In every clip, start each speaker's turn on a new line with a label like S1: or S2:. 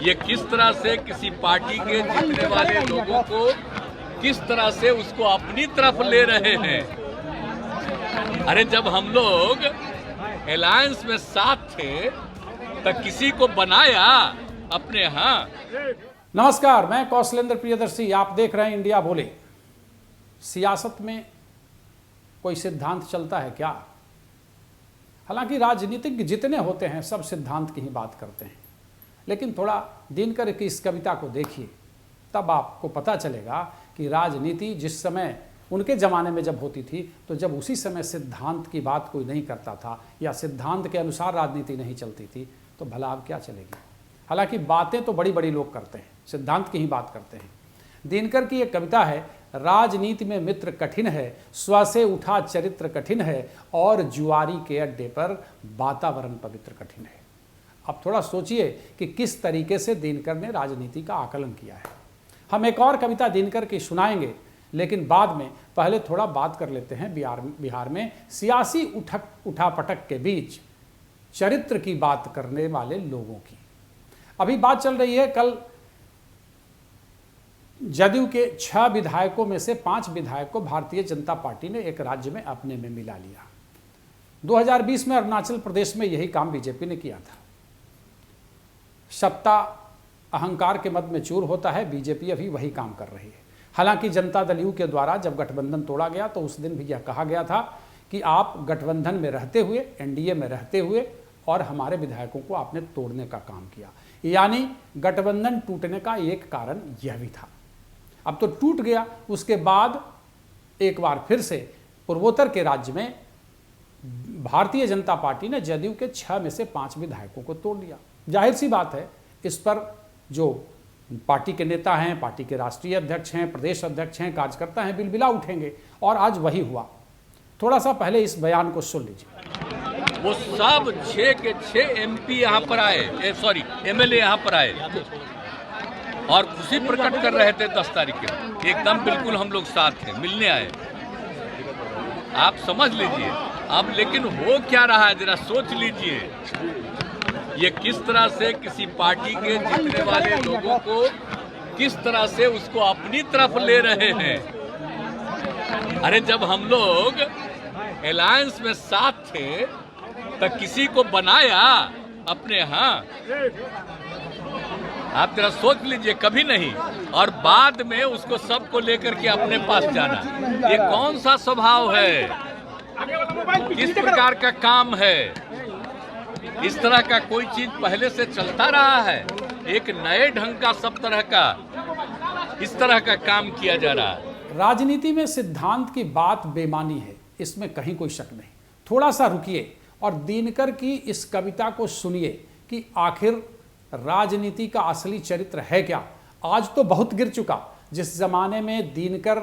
S1: ये किस तरह से किसी पार्टी के जीतने वाले लोगों को किस तरह से उसको अपनी तरफ ले रहे हैं। अरे जब हम लोग अलायंस में साथ थे तो किसी को बनाया अपने यहाँ।
S2: नमस्कार, मैं कौशलेंद्र प्रियदर्शी, आप देख रहे हैं इंडिया बोले। सियासत में कोई सिद्धांत चलता है क्या? हालांकि राजनीतिज्ञ जितने होते हैं सब सिद्धांत की ही बात करते हैं, लेकिन थोड़ा दिनकर की इस कविता को देखिए, तब आपको पता चलेगा कि राजनीति जिस समय उनके ज़माने में जब होती थी तो जब उसी समय सिद्धांत की बात कोई नहीं करता था या सिद्धांत के अनुसार राजनीति नहीं चलती थी तो भला अब क्या चलेगी। हालांकि बातें तो बड़ी बड़ी लोग करते हैं, सिद्धांत की ही बात करते हैं। दिनकर की एक कविता है, राजनीति में मित्र कठिन है, स्व से उठा चरित्र कठिन है, और जुआरी के अड्डे पर वातावरण पवित्र कठिन है। अब थोड़ा सोचिए कि किस तरीके से दिनकर ने राजनीति का आकलन किया है। हम एक और कविता दिनकर की सुनाएंगे, लेकिन बाद में पहले थोड़ा बात कर लेते हैं बिहार में सियासी उठापटक के बीच चरित्र की बात करने वाले लोगों की। अभी बात चल रही है, कल जदयू के 6 विधायकों में से 5 विधायक को भारतीय जनता पार्टी ने एक राज्य में अपने में मिला लिया। 2020 में अरुणाचल प्रदेश में यही काम बीजेपी ने किया था। सत्ता अहंकार के मद में चूर होता है, बीजेपी अभी वही काम कर रही है। हालांकि जनता दल यू के द्वारा जब गठबंधन तोड़ा गया तो उस दिन भी यह कहा गया था कि आप गठबंधन में रहते हुए, एनडीए में रहते हुए और हमारे विधायकों को आपने तोड़ने का काम किया। यानी गठबंधन टूटने का एक कारण यह भी था। अब तो टूट गया, उसके बाद एक बार फिर से पूर्वोत्तर के राज्य में भारतीय जनता पार्टी ने जदयू के 6 में से 5 विधायकों को तोड़ दिया। जाहिर सी बात है, इस पर जो पार्टी के नेता हैं, पार्टी के राष्ट्रीय अध्यक्ष हैं, प्रदेश अध्यक्ष हैं, कार्यकर्ता हैं, बिलबिला उठेंगे, और आज वही हुआ। थोड़ा सा पहले इस बयान को सुन लीजिए।
S1: वो सब 6 के 6 एमपी यहाँ पर आए, सॉरी एमएलए यहाँ पर आए और खुशी प्रकट कर रहे थे 10 तारीख के। एकदम बिल्कुल हम लोग साथ हैं, मिलने आए। आप समझ लीजिए अब, लेकिन हो क्या रहा है जरा सोच लीजिए। ये किस तरह से किसी पार्टी के जीतने वाले लोगों को किस तरह से उसको अपनी तरफ ले रहे हैं। अरे जब हम लोग अलायंस में साथ थे तो किसी को बनाया अपने यहाँ। आप जरा सोच लीजिए, कभी नहीं, और बाद में उसको सबको लेकर के अपने पास जाना, ये कौन सा स्वभाव है, किस प्रकार का काम है। इस तरह का कोई चीज पहले से चलता रहा है? एक नए ढंग का सब तरह का इस तरह का काम किया जा रहा है।
S2: राजनीति में सिद्धांत की बात बेमानी है, इसमें कहीं कोई शक नहीं। थोड़ा सा रुकिए और दिनकर की इस कविता को सुनिए कि आखिर राजनीति का असली चरित्र है क्या। आज तो बहुत गिर चुका। जिस जमाने में दिनकर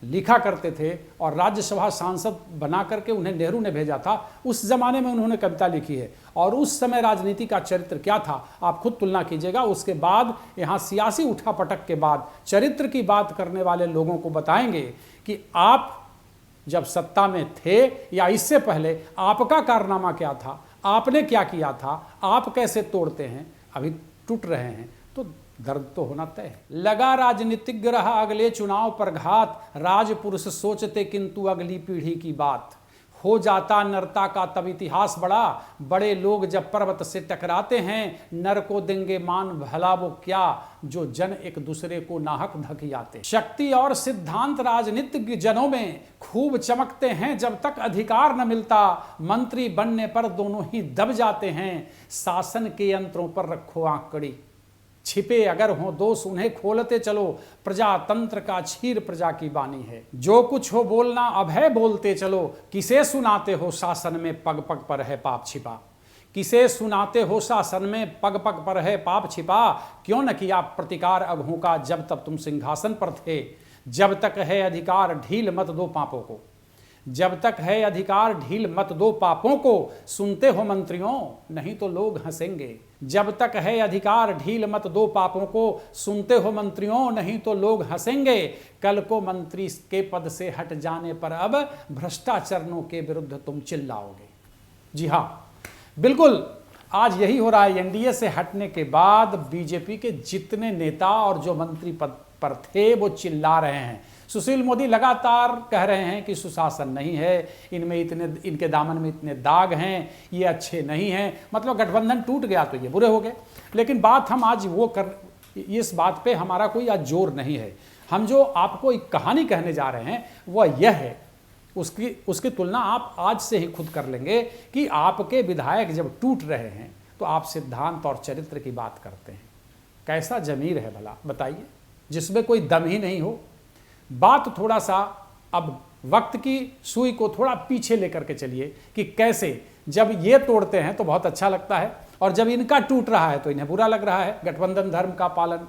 S2: लिखा करते थे और राज्यसभा सांसद बना करके उन्हें नेहरू ने भेजा था, उस जमाने में उन्होंने कविता लिखी है, और उस समय राजनीति का चरित्र क्या था आप खुद तुलना कीजिएगा। उसके बाद यहाँ सियासी उठापटक के बाद चरित्र की बात करने वाले लोगों को बताएंगे कि आप जब सत्ता में थे या इससे पहले आपका कारनामा क्या था, आपने क्या किया था, आप कैसे तोड़ते हैं। अभी टूट रहे हैं तो दर्द तो होना तय है। लगा राजनीतिज्ञ रहा अगले चुनाव पर घात, राजपुरुष सोचते किंतु अगली पीढ़ी की बात। हो जाता नरता का तब इतिहास बड़ा, बड़े लोग जब पर्वत से टकराते हैं, नर को देंगे मान भला वो क्या, जो जन एक दूसरे को नाहक धकियाते। शक्ति और सिद्धांत राजनीतिज्ञ जनों में खूब चमकते हैं, जब तक अधिकार न मिलता मंत्री बनने पर दोनों ही दब जाते हैं। शासन के यंत्रों पर रखो आंख कड़ी, छिपे अगर हो दोष उन्हें खोलते चलो, प्रजातंत्र का क्षीर प्रजा की बानी है। जो कुछ हो बोलना अभय बोलते चलो, किसे सुनाते हो शासन में पग पग पर है पाप छिपा। किसे सुनाते हो शासन में पग पग पर है पाप छिपा। क्यों न किया प्रतिकार अघों का जब तक तुम सिंहासन पर थे। जब तक है अधिकार ढील मत दो पापों को, जब तक है अधिकार ढील मत दो पापों को। सुनते हो मंत्रियों नहीं तो लोग हंसेंगे। जब तक है अधिकार ढील मत दो पापों को, सुनते हो मंत्रियों नहीं तो लोग हंसेंगे। कल को मंत्री के पद से हट जाने पर अब भ्रष्टाचारियों के विरुद्ध तुम चिल्लाओगे। जी हाँ, बिल्कुल आज यही हो रहा है। एनडीए से हटने के बाद बीजेपी के जितने नेता और जो मंत्री पद पर थे वो चिल्ला रहे हैं। सुशील मोदी लगातार कह रहे हैं कि सुशासन नहीं है, इनके दामन में इतने दाग हैं, ये अच्छे नहीं हैं, मतलब गठबंधन टूट गया तो ये बुरे हो गए। लेकिन बात हम आज इस बात पे हमारा कोई आज जोर नहीं है। हम जो आपको एक कहानी कहने जा रहे हैं वह यह है, उसकी तुलना आप आज से ही खुद कर लेंगे कि आपके विधायक जब टूट रहे हैं तो आप सिद्धांत और चरित्र की बात करते हैं। कैसा जमीर है भला बताइए, जिसमें कोई दम ही नहीं हो। बात थोड़ा सा अब वक्त की सुई को थोड़ा पीछे लेकर के चलिए कि कैसे जब ये तोड़ते हैं तो बहुत अच्छा लगता है और जब इनका टूट रहा है तो इन्हें बुरा लग रहा है। गठबंधन धर्म का पालन।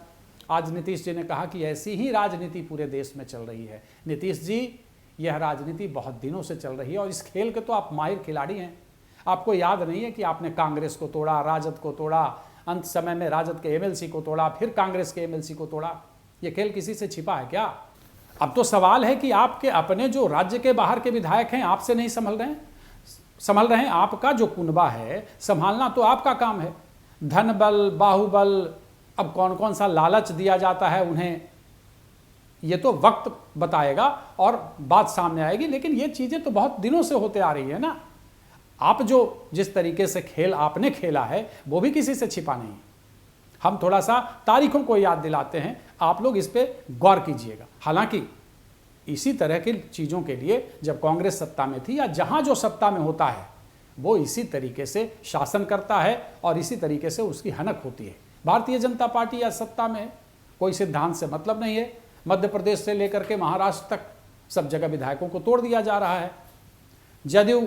S2: आज नीतीश जी ने कहा कि ऐसी ही राजनीति पूरे देश में चल रही है। नीतीश जी, यह राजनीति बहुत दिनों से चल रही है और इस खेल के तो आप माहिर खिलाड़ी हैं। आपको याद नहीं है कि आपने कांग्रेस को तोड़ा, राजद को तोड़ा, अंत समय में राजद के एमएलसी को तोड़ा, फिर कांग्रेस के एमएलसी को तोड़ा। यह खेल किसी से छिपा है क्या? अब तो सवाल है कि आपके अपने जो राज्य के बाहर के विधायक हैं आपसे नहीं संभल रहे हैं। आपका जो कुनबा है संभालना तो आपका काम है। धन बल, बाहुबल, अब कौन कौन सा लालच दिया जाता है उन्हें, ये तो वक्त बताएगा और बात सामने आएगी। लेकिन ये चीजें तो बहुत दिनों से होते आ रही है ना। आप जो जिस तरीके से खेल आपने खेला है वो भी किसी से छिपा नहीं। हम थोड़ा सा तारीखों को याद दिलाते हैं, आप लोग इस पे गौर कीजिएगा। हालांकि इसी तरह की चीज़ों के लिए जब कांग्रेस सत्ता में थी या जहां जो सत्ता में होता है वो इसी तरीके से शासन करता है और इसी तरीके से उसकी हनक होती है। भारतीय जनता पार्टी या सत्ता में कोई सिद्धांत से मतलब नहीं है। मध्य प्रदेश से लेकर के महाराष्ट्र तक सब जगह विधायकों को तोड़ दिया जा रहा है। जदयू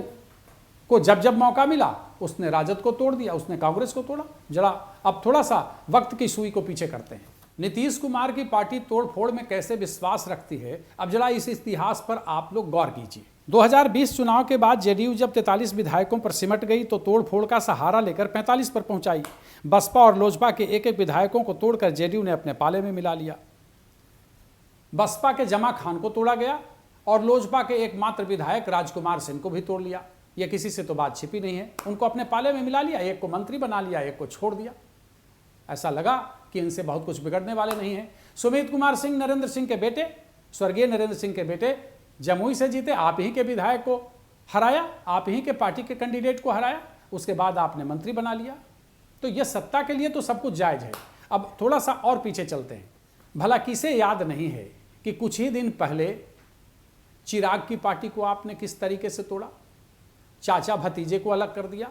S2: को जब जब मौका मिला उसने राजद को तोड़ दिया, उसने कांग्रेस को तोड़ा। जरा अब थोड़ा सा वक्त की सुई को पीछे करते हैं। नीतीश कुमार की पार्टी तोड़ फोड़ में कैसे विश्वास रखती है, अब जरा इस इतिहास पर आप लोग गौर कीजिए। 2020 चुनाव के बाद जेडीयू जब 43 विधायकों पर सिमट गई तो तोड़ फोड़ का सहारा लेकर 45 पर पहुंचाई। बसपा और लोजपा के एक एक विधायकों को तोड़कर जेडीयू ने अपने पाले में मिला लिया। बसपा के जमा खान को तोड़ा गया और लोजपा के एकमात्र विधायक राजकुमार सिंह को भी तोड़ लिया। यह किसी से तो बात छिपी नहीं है। उनको अपने पाले में मिला लिया, एक को मंत्री बना लिया, एक को छोड़ दिया। ऐसा लगा कि इनसे बहुत कुछ बिगड़ने वाले नहीं है। सुमित कुमार सिंह नरेंद्र सिंह के बेटे, स्वर्गीय नरेंद्र सिंह के बेटे जमुई से जीते, आप ही के विधायक को हराया, आप ही के पार्टी के कैंडिडेट को हराया, उसके बाद आपने मंत्री बना लिया। तो यह सत्ता के लिए तो सब कुछ जायज है। अब थोड़ा सा और पीछे चलते हैं। भला किसे याद नहीं है कि कुछ ही दिन पहले चिराग की पार्टी को आपने किस तरीके से तोड़ा, चाचा भतीजे को अलग कर दिया।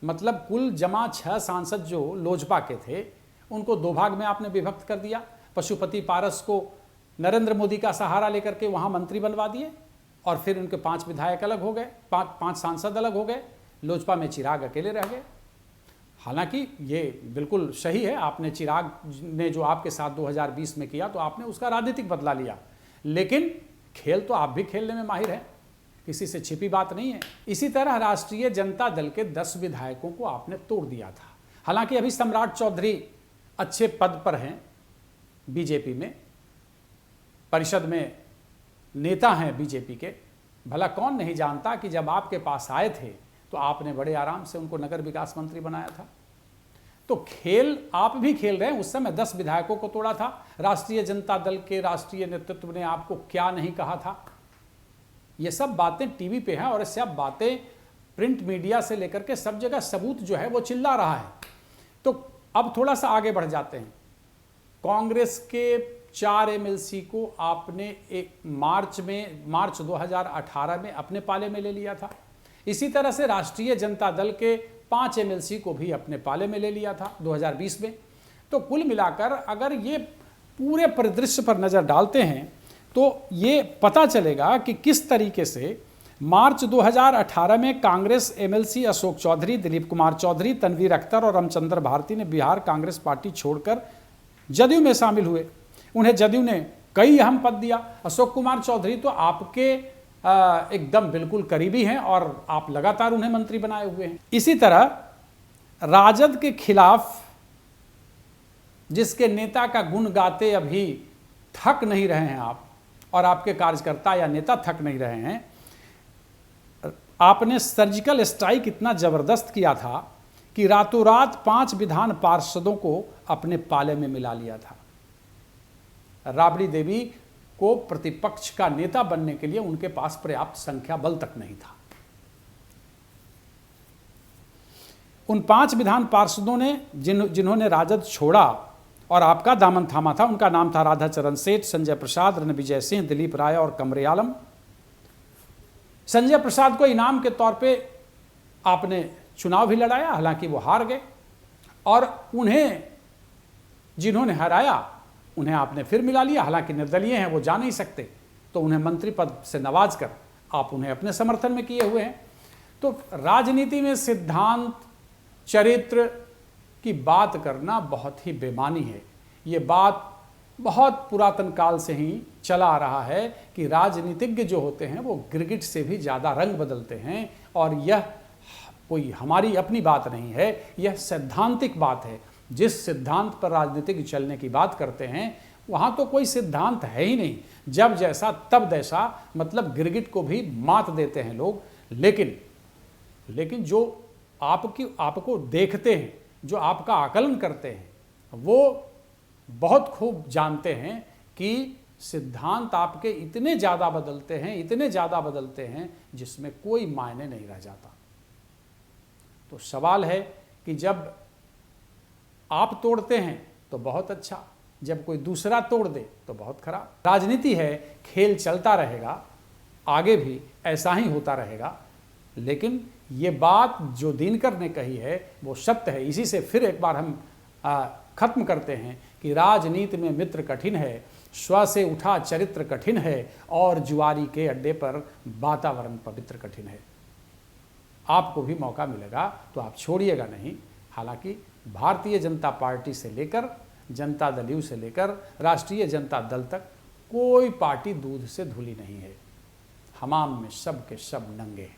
S2: मतलब कुल जमा 6 सांसद जो लोजपा के थे उनको 2 भाग में आपने विभक्त कर दिया। पशुपति पारस को नरेंद्र मोदी का सहारा लेकर के वहां मंत्री बनवा दिए और फिर उनके 5 विधायक अलग हो गए, 5 सांसद अलग हो गए। लोजपा में चिराग अकेले रह गए। हालांकि ये बिल्कुल सही है, आपने चिराग ने जो आपके साथ 2020 में किया तो आपने उसका राजनीतिक बदला लिया, लेकिन खेल तो आप भी खेलने में माहिर हैं, किसी से छिपी बात नहीं है। इसी तरह राष्ट्रीय जनता दल के 10 विधायकों को आपने तोड़ दिया था। हालांकि अभी सम्राट चौधरी अच्छे पद पर हैं बीजेपी में, परिषद में नेता हैं बीजेपी के। भला कौन नहीं जानता कि जब आपके पास आए थे तो आपने बड़े आराम से उनको नगर विकास मंत्री बनाया था। तो खेल आप भी खेल रहे हैं। उस समय 10 विधायकों को तोड़ा था। राष्ट्रीय जनता दल के राष्ट्रीय नेतृत्व ने आपको क्या नहीं कहा था। ये सब बातें टीवी पे हैं और सब बातें प्रिंट मीडिया से लेकर के सब जगह सबूत जो है वो चिल्ला रहा है। तो अब थोड़ा सा आगे बढ़ जाते हैं। कांग्रेस के 4 एमएलसी को आपने मार्च 2018 में अपने पाले में ले लिया था। इसी तरह से राष्ट्रीय जनता दल के 5 एमएलसी को भी अपने पाले में ले लिया था 2020 में। तो कुल मिलाकर अगर ये पूरे परिदृश्य पर नजर डालते हैं तो ये पता चलेगा कि किस तरीके से मार्च 2018 में कांग्रेस एमएलसी अशोक चौधरी, दिलीप कुमार चौधरी, तनवीर अख्तर और रामचंद्र भारती ने बिहार कांग्रेस पार्टी छोड़कर जदयू में शामिल हुए। उन्हें जदयू ने कई अहम पद दिया। अशोक कुमार चौधरी तो आपके एकदम बिल्कुल करीबी हैं और आप लगातार उन्हें मंत्री बनाए हुए हैं। इसी तरह राजद के खिलाफ जिसके नेता का गुण गाते अभी थक नहीं रहे हैं आप, और आपके कार्यकर्ता या नेता थक नहीं रहे हैं, आपने सर्जिकल स्ट्राइक इतना जबरदस्त किया था कि रातों रात 5 विधान पार्षदों को अपने पाले में मिला लिया था। राबड़ी देवी को प्रतिपक्ष का नेता बनने के लिए उनके पास पर्याप्त संख्या बल तक नहीं था। उन 5 विधान पार्षदों ने जिन्होंने राजद छोड़ा और आपका दामन थामा था, उनका नाम था राधाचरण सेठ, संजय प्रसाद, रणविजय सिंह, दिलीप राय और कमरेआलम। संजय प्रसाद को इनाम के तौर पे आपने चुनाव भी लड़ाया, हालांकि वो हार गए, और उन्हें जिन्होंने हराया उन्हें आपने फिर मिला लिया, हालांकि निर्दलीय हैं, वो जा नहीं सकते, तो उन्हें मंत्री पद से नवाज कर आप उन्हें अपने समर्थन में किए हुए हैं। तो राजनीति में सिद्धांत, चरित्र की बात करना बहुत ही बेमानी है। ये बात बहुत पुरातन काल से ही चला आ रहा है कि राजनीतिज्ञ जो होते हैं वो गिरगिट से भी ज़्यादा रंग बदलते हैं, और यह कोई हमारी अपनी बात नहीं है, यह सैद्धांतिक बात है। जिस सिद्धांत पर राजनीतिज्ञ चलने की बात करते हैं वहाँ तो कोई सिद्धांत है ही नहीं, जब जैसा तब दैसा, मतलब गिरगिट को भी मात देते हैं लोग। लेकिन जो आपको देखते हैं, जो आपका आकलन करते हैं, वो बहुत खूब जानते हैं कि सिद्धांत आपके इतने ज़्यादा बदलते हैं जिसमें कोई मायने नहीं रह जाता। तो सवाल है कि जब आप तोड़ते हैं तो बहुत अच्छा, जब कोई दूसरा तोड़ दे तो बहुत खराब। राजनीति है, खेल चलता रहेगा, आगे भी ऐसा ही होता रहेगा। लेकिन ये बात जो दिनकर ने कही है वो सत्य है। इसी से फिर एक बार हम खत्म करते हैं कि राजनीति में मित्र कठिन है, स्व से उठा चरित्र कठिन है, और जुआरी के अड्डे पर वातावरण पवित्र कठिन है। आपको भी मौका मिलेगा तो आप छोड़िएगा नहीं। हालांकि भारतीय जनता पार्टी से लेकर जनता दल यू से लेकर राष्ट्रीय जनता दल तक कोई पार्टी दूध से धुली नहीं है। हमाम में सब के सब नंगे हैं।